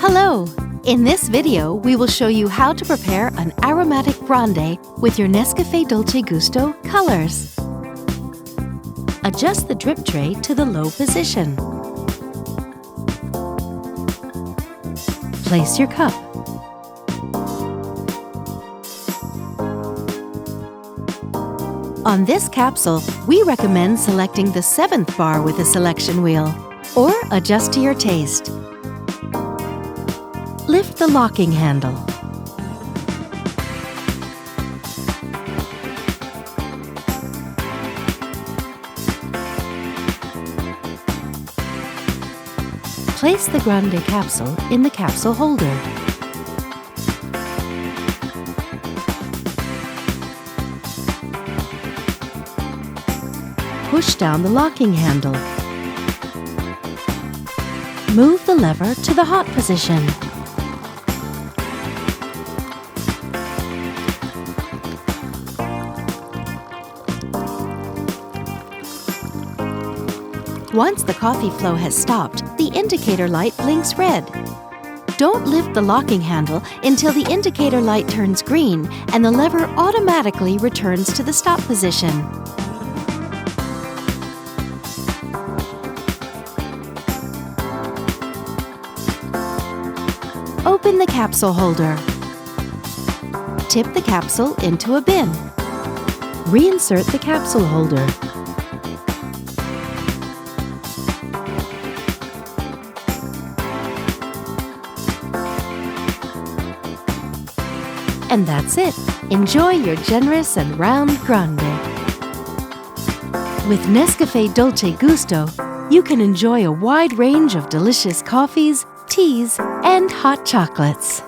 Hello! In this video, we will show you how to prepare an aromatic grande with your NESCAFÉ Dolce Gusto Colors. Adjust the drip tray to the low position. Place your cup. On this capsule, we recommend selecting the 7th bar with a selection wheel, or adjust to your taste. Lift the locking handle. Place the Grande capsule in the capsule holder. Push down the locking handle. Move the lever to the hot position. Once the coffee flow has stopped, the indicator light blinks red. Don't lift the locking handle until the indicator light turns green and the lever automatically returns to the stop position. Open the capsule holder. Tip the capsule into a bin. Reinsert the capsule holder. And that's it. Enjoy your generous and round grande. With NESCAFÉ Dolce Gusto, you can enjoy a wide range of delicious coffees, teas, and hot chocolates.